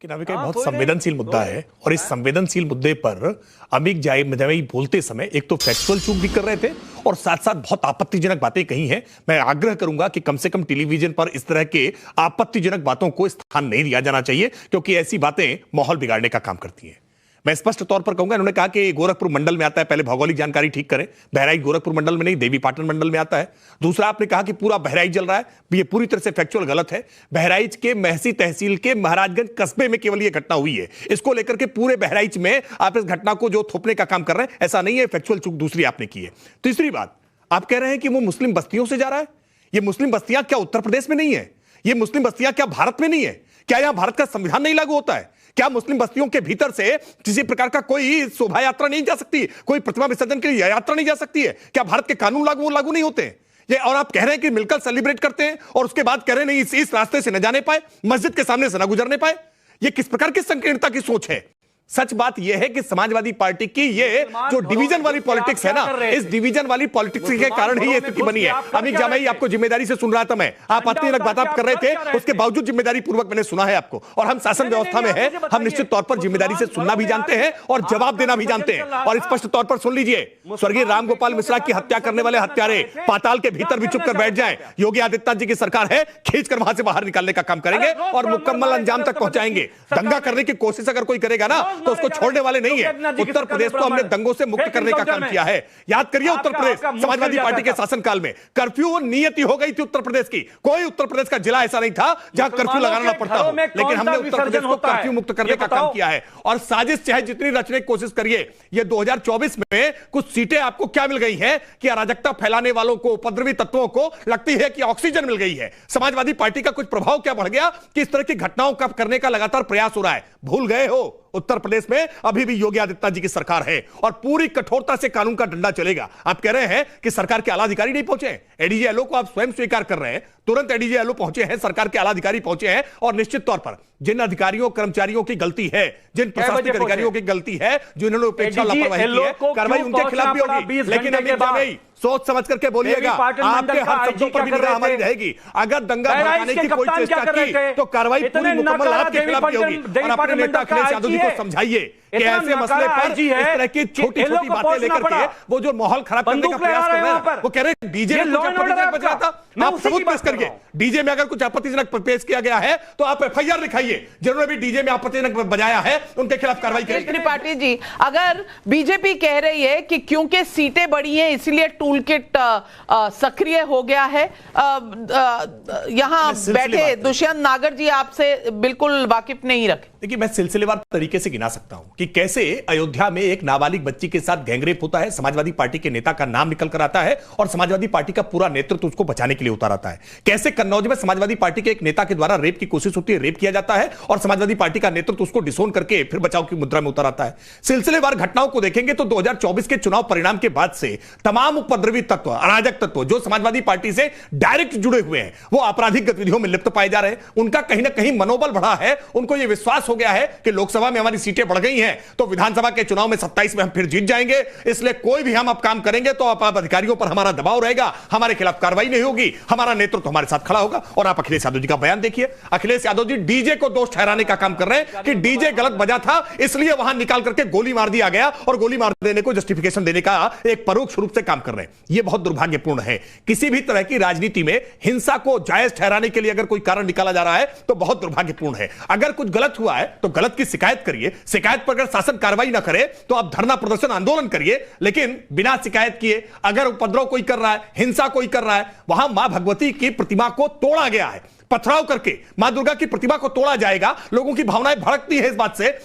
लेकिन अभी का बहुत संवेदनशील मुद्दा है और इस संवेदनशील मुद्दे पर अमित जावेद बोलते समय एक तो फैक्चुअल चूक भी कर रहे थे और साथ साथ बहुत आपत्तिजनक बातें कही हैं। मैं आग्रह करूंगा कि कम से कम टेलीविजन पर इस तरह के आपत्तिजनक बातों को स्थान नहीं दिया जाना चाहिए, क्योंकि ऐसी बातें माहौल बिगाड़ने का काम करती हैं। मैं स्पष्ट तौर पर कहूंगा, इन्होंने कहा कि गोरखपुर मंडल में आता है, पहले भौगोलिक जानकारी ठीक करें। बहराइच गोरखपुर मंडल में नहीं, देवीपाटन मंडल में आता है। दूसरा, आपने कहा कि पूरा बहराइच जल रहा है, ये पूरी तरह से फैक्चुअल गलत है। बहराइच के महसी तहसील के महाराजगंज कस्बे में केवल ये घटना हुई है। इसको लेकर के पूरे बहराइच में आप इस घटना को जो थोपने का काम कर रहे हैं, ऐसा नहीं है। फैक्चुअल चूक दूसरी आपने की है। तीसरी बात, आप कह रहे हैं कि वो मुस्लिम बस्तियों से जा रहा है। ये मुस्लिम बस्तियां क्या उत्तर प्रदेश में नहीं है? ये मुस्लिम बस्तियां क्या भारत में नहीं है? क्या यहां भारत का संविधान नहीं लागू होता है? क्या मुस्लिम बस्तियों के भीतर से किसी प्रकार का कोई शोभा यात्रा नहीं जा सकती? कोई प्रतिमा विसर्जन के लिए यात्रा नहीं जा सकती है? क्या भारत के कानून लागू नहीं होते हैं ये? और आप कह रहे हैं कि मिलकर सेलिब्रेट करते हैं और उसके बाद कह रहे हैं नहीं, इस रास्ते से न जाने पाए, मस्जिद के सामने से न गुजरने पाए। ये किस प्रकार की संकीर्णता की सोच है? सच बात यह है कि समाजवादी पार्टी की ये जो डिवीजन वाली पॉलिटिक्स है ना, इस डिवीजन वाली पॉलिटिक्स के कारण ही ये स्थिति बनी है। अमित जावेद, आपको जिम्मेदारी से सुन रहा था मैं, आप आपत्तिजनक बात आप कर रहे थे, उसके बावजूद जिम्मेदारी पूर्वक मैंने सुना है आपको। और हम शासन व्यवस्था में है, हम निश्चित तौर पर जिम्मेदारी से सुनना भी जानते हैं और जवाब देना भी जानते हैं। और स्पष्ट तौर पर सुन लीजिए, स्वर्गीय रामगोपाल मिश्रा की हत्या करने वाले हत्यारे पाताल के भीतर भी चुप कर बैठ जाएं। योगी आदित्यनाथ जी की सरकार है, खींचकर वहां से बाहर निकालने का काम करेंगे और मुकम्मल अंजाम तक पहुंचाएंगे। दंगा करने की कोशिश अगर कोई करेगा ना, तो उसको छोड़ने वाले नहीं है। उत्तर प्रदेश को हमने दंगों से मुक्त करने का काम किया है। याद करिए, उत्तर प्रदेश समाजवादी पार्टी के शासनकाल में कर्फ्यू नियति हो गई थी उत्तर प्रदेश की। कोई उत्तर प्रदेश का जिला ऐसा नहीं था जहां कर्फ्यू लगाना पड़ता हो, लेकिन हमने उत्तर प्रदेश को कर्फ्यू मुक्त करने का काम किया है। और साजिश चाहे जितनी रचने की कोशिश करिए, ये 2024 में कुछ सीटें आपको क्या मिल गई हैं कि अराजकता फैलाने वालों को, उपद्रवी तत्वों को लगती है कि ऑक्सीजन मिल गई है। समाजवादी पार्टी का कुछ प्रभाव क्या बढ़ गया कि इस तरह की घटनाओं का करने का लगातार प्रयास हो रहा है? भूल गए हो, उत्तर प्रदेश में अभी भी योगी आदित्यनाथ जी की सरकार है और पूरी कठोरता से कानून का डंडा चलेगा। आप कह रहे हैं कि सरकार के आला अधिकारी नहीं पहुंचे, एडीजीएलओ को आप स्वयं स्वीकार कर रहे हैं। तुरंत एडीजीएलओ पहुंचे हैं, सरकार के आला अधिकारी पहुंचे हैं और निश्चित तौर पर जिन अधिकारियों कर्मचारियों की गलती है, जिन प्रशासनिक अधिकारियों की गलती है, जो इन्होंने उपेक्षा लापरवाही की है, कार्रवाई उनके खिलाफ भी होगी। लेकिन अमित जावेद, सोच समझ करके बोलिएगा, आपके हर शब्दों पर भी निगाह हमारी रहेगी। अगर दंगा भड़काने की कोई चेष्टा की तो कार्रवाई पूरी मुकम्मल आपके खिलाफ भी होगी। और अपने नेता अखिलेश यादव जी को समझाइए कि ऐसे मसले पर इस तरह की छोटी छोटी बातें लेकर के वो जो माहौल खराब करने का प्रयास कर रहे हैं, वो कह रहे हैं डीजे में कुछ आपत्तिजनक बज रहा था, आप सबूत पेश करिए। डीजे में अगर कुछ आपत्तिजनक पेश किया गया है तो आप एफआईआर लिखाइए। जिन्होंने भी डीजे में आपत्तिजनक बजाया है उनके खिलाफ कार्रवाई करिए। त्रिपाठी जी, अगर बीजेपी कह रही है कि क्योंकि सीटें बढ़ी हैं इसलिए टूल किट सक्रिय हो गया है, यहां बैठे दुष्यंत नागर जी आपसे बिल्कुल वाकिफ नहीं रखे। देखिए, मैं सिलसिलेवार तरीके से गिना सकता हूं कि कैसे अयोध्या में एक नाबालिग बच्ची के साथ गैंगरेप होता है, समाजवादी पार्टी के नेता का नाम निकल कर आता है और समाजवादी पार्टी का पूरा नेतृत्व उसको बचाने के लिए उतार आता है। कैसे कन्नौज में समाजवादी पार्टी के एक नेता के द्वारा रेप की कोशिश होती है, रेप किया जाता है और समाजवादी पार्टी का नेतृत्व उसको डिसोन करके फिर बचाव की मुद्रा में उतर आता है। सिलसिलेवार घटनाओं को देखेंगे तो 2024 के चुनाव परिणाम के बाद से तमाम उपद्रवी तत्व, अराजक तत्व जो समाजवादी पार्टी से डायरेक्ट जुड़े हुए हैं, वो आपराधिक गतिविधियों में लिप्त पाए जा रहे हैं। उनका कहीं ना कहीं मनोबल बढ़ा है, उनको यह विश्वास हो गया है कि लोकसभा में हमारी सीटें बढ़ गई हैं तो विधानसभा के चुनाव में 27 में हम फिर जीत जाएंगे, इसलिए कोई भी हम अब काम करेंगे तो आप अधिकारियों पर हमारा दबाव रहेगा, हमारे खिलाफ कार्रवाई नहीं होगी, हमारा नेतृत्व हमारे साथ खड़ा होगा। और आप अखिलेश यादव जी का बयान देखिए, अखिलेश यादव जी डीजे को दोष ठहराने का काम कर रहे हैं कि डीजे गलत बजा था इसलिए वहां निकाल करके गोली मार दिया गया और गोली मार देने को जस्टिफिकेशन देने का एक परोक्ष रूप से काम कर रहे हैं। यह बहुत दुर्भाग्यपूर्ण है। किसी भी तरह की राजनीति में हिंसा को जायज ठहराने के लिए अगर कोई कारण निकाला जा रहा है तो बहुत दुर्भाग्यपूर्ण है। अगर कुछ गलत हुआ है तो गलत की शिकायत करिए, शिकायत पर अगर शासन कार्रवाई ना करे तो आप धरना प्रदर्शन आंदोलन करिए, लेकिन बिना शिकायत किए अगर उपद्रव कोई कर रहा है, हिंसा कोई कर रहा है, वहां मां भगवती की प्रतिमा को तोड़ा गया है, पथराव करके मां दुर्गा की प्रतिमा को तोड़ा जाएगा, लोगों की भावनाएं भड़कती है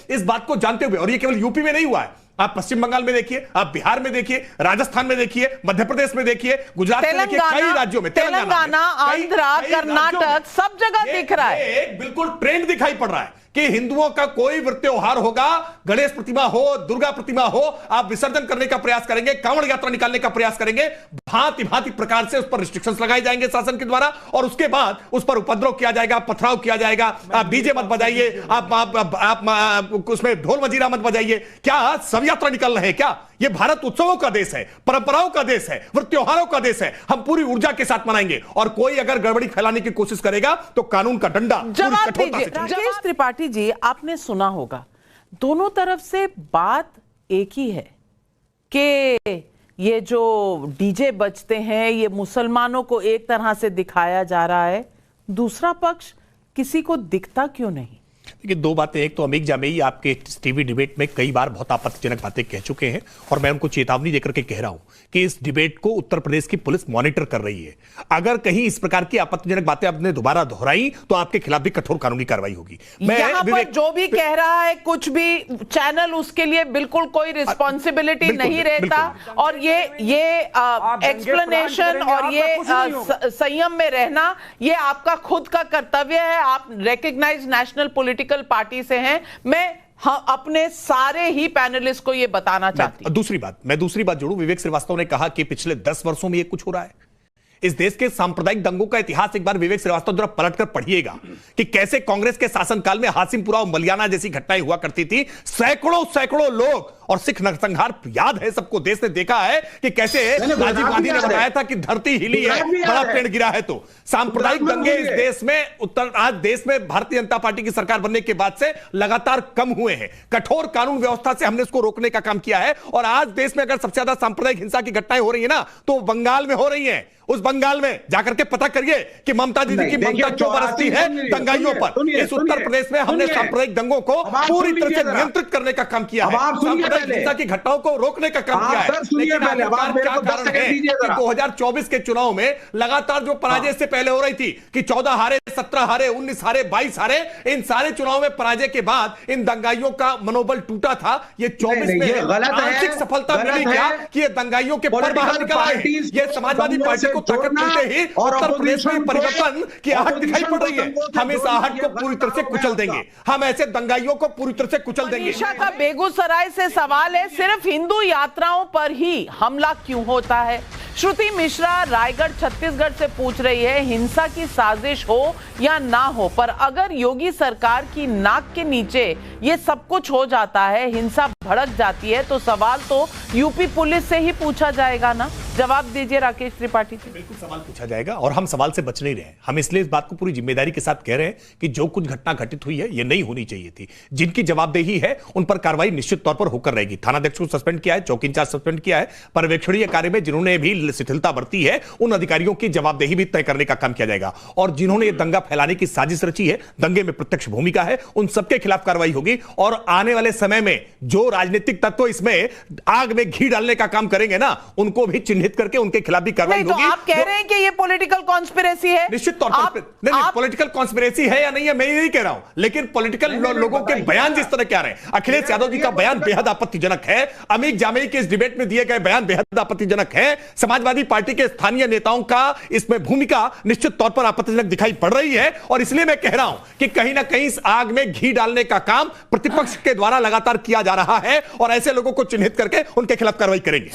इस बात को जानते हुए। और ये केवल यूपी में नहीं हुआ है, आप पश्चिम बंगाल में देखिए, आप बिहार में देखिए, राजस्थान में देखिए, मध्य प्रदेश में देखिए, गुजरात में देखिए, कई राज्यों में, तेलंगाना, आंध्र, कर्नाटक, सब जगह दिख रहा है। एक बिल्कुल ट्रेंड दिखाई पड़ रहा है कि हिंदुओं का कोई त्योहार होगा, गणेश प्रतिमा हो, दुर्गा प्रतिमा हो, आप विसर्जन करने का प्रयास करेंगे, कांवड़ यात्रा निकालने का प्रयास करेंगे, भांति भांति प्रकार से उस पर रिस्ट्रिक्शंस लगाए जाएंगे शासन के द्वारा और उसके बाद उस पर उपद्रव किया जाएगा, पथराव किया जाएगा। आप डीजे मत बजाइए, आप उसमें ढोल मजीरा मत बजाइए। क्या सब यात्रा निकल रहे हैं क्या? ये भारत उत्सवों का देश है, परंपराओं का देश है, वो त्योहारों का देश है। हम पूरी ऊर्जा के साथ मनाएंगे और कोई अगर गड़बड़ी फैलाने की कोशिश करेगा तो कानून का डंडा जवाब दीजिए। राकेश त्रिपाठी जी, आपने सुना होगा दोनों तरफ से बात एक ही है कि ये जो डीजे बजते हैं ये मुसलमानों को एक तरह से दिखाया जा रहा है, दूसरा पक्ष किसी को दिखता क्यों नहीं? देखिए, दो बातें। एक तो अमीक जामेई आपके टीवी डिबेट में कई बार बहुत आपत्तिजनक बातें कह चुके हैं और मैं उनको चेतावनी देकर के कह रहा हूं कि इस डिबेट को उत्तर प्रदेश की पुलिस मॉनिटर कर रही है। अगर कहीं इस प्रकार की आपत्तिजनक बातें आपने दोबारा दोहराई तो आपके खिलाफ भी कठोर कानूनी कार्रवाई होगी। यहां पर जो भी कह रहा है कुछ भी चैनल उसके लिए बिल्कुल कोई रिस्पॉन्सिबिलिटी नहीं रहता और ये एक्सप्लेनेशन और ये संयम में रहना ये आपका खुद का कर्तव्य है। आप रिकॉग्नाइज्ड नेशनल पॉलिटिकल पार्टी से हैं। मैं अपने सारे ही पैनलिस्ट को यह बताना चाहती हूं। मैं दूसरी बात जोड़ूं। विवेक श्रीवास्तव ने कहा कि पिछले 10 वर्षों में यह कुछ हो रहा है। इस देश के सांप्रदायिक दंगों का इतिहास एक बार विवेक श्रीवास्तव जरा पलटकर पढ़िएगा कि कैसे कांग्रेस के शासनकाल में हासिमपुरा और मलियाना जैसी घटनाएं हुआ करती थी। सैकड़ों लोग और सिख नरसंहार याद है सबको, देश ने देखा है कि कैसे राजीव गांधी ने बताया था कि धरती हिली है, बड़ा पेड़ गिरा है। तो सांप्रदायिक दंगे इस देश में आज देश में भारतीय जनता पार्टी की सरकार बनने के बाद से लगातार कम हुए हैं। कठोर कानून व्यवस्था से हमने इसको रोकने का काम किया है और आज देश में अगर सबसे ज्यादा सांप्रदायिक हिंसा की घटनाएं हो रही है ना तो बंगाल में हो रही है। उस बंगाल में जाकर के पता करिए कि ममता दीदी की ममता क्यों बरसती है दंगाइयों पर। इस उत्तर प्रदेश में हमने सांप्रदायिक दंगों को पूरी तरह से नियंत्रित करने का काम किया है, सांप्रदायिक हिंसा की घटनाओं को रोकने का काम किया है। लेकिन आखिरकार क्या कारण है कि 2024 के चुनाव में लगातार जो पराजय से पहले हो रही थी कि 14 हारे, 17 हारे, 19 हारे, 22 हारे, इन सारे चुनाव में पराजय के बाद इन दंगाइयों का मनोबल टूटा था। ये 24 में आंशिक सफलता मिली क्या कि ये दंगाइयों के पर बाहर निकल आए। ये समाजवादी पार्टी को ताकत मिलते ही उत्तर प्रदेश में परिवर्तन की आहट दिखाई पड़ रही है। हम इस आहट को पूरी तरह से कुचल देंगे, हम ऐसे दंगाइयों को पूरी तरह से कुचल देंगे। मनीषा का बेगूसराय से सवाल है, सिर्फ हिंदू यात्राओं पर ही हमला क्यों होता है? श्रुति मिश्रा रायगढ़ छत्तीसगढ़ से पूछ रही है, हिंसा की साजिश हो या ना हो, पर अगर योगी सरकार की नाक के नीचे ये सब कुछ हो जाता है, हिंसा भड़क जाती है, तो सवाल तो यूपी पुलिस से ही पूछा जाएगा ना? जवाब दीजिए राकेश त्रिपाठी जी। बिल्कुल सवाल पूछा जाएगा और हम सवाल से बच नहीं रहे हैं। हम इसलिए इस बात को पूरी जिम्मेदारी के साथ कह रहे हैं कि जो कुछ घटना घटित हुई है ये नहीं होनी चाहिए थी। जिनकी जवाबदेही है उन पर कार्रवाई निश्चित तौर पर होकर रहेगी। थानाध्यक्ष को सस्पेंड किया है, चौकी इंचार्ज सस्पेंड किया है, पर्यवेक्षणीय कार्य में जिन्होंने भी शिथिलता बरती है उन अधिकारियों की जवाबदेही भी तय करने का काम किया जाएगा। और जिन्होंने दंगा फैलाने की साजिश रची है, दंगे में प्रत्यक्ष भूमिका है, उन सबके खिलाफ कार्रवाई होगी। और आने वाले समय में जो राजनीतिक तत्व इसमें आग में घी डालने का काम करेंगे ना, उनको भी चिन्हित करके उनके खिलाफ भी कार्रवाई होगी। तो आप कह रहे हैं कि ये पॉलिटिकल कॉन्स्पिरेसी है? निश्चित तौर पर नहीं, पॉलिटिकल कॉन्स्पिरेसी है या नहीं है मैं नहीं कह रहा हूं, लेकिन पॉलिटिकल लोगों के बयान जिस तरह के आ रहे हैं, अखिलेश यादव जी का बयान बेहद आपत्तिजनक है, अमीक जामेई के इस डिबेट में दिए गए बयान बेहद आपत्तिजनक है, समाजवादी पार्टी के स्थानीय नेताओं का इसमें भूमिका निश्चित तौर पर आपत्तिजनक दिखाई पड़ रही है। और इसलिए मैं कह रहा हूं कि कहीं ना कहीं इस आग में घी डालने का काम प्रतिपक्ष के द्वारा लगातार किया जा रहा है और ऐसे लोगों को चिन्हित करके उनके खिलाफ कार्रवाई करेंगे।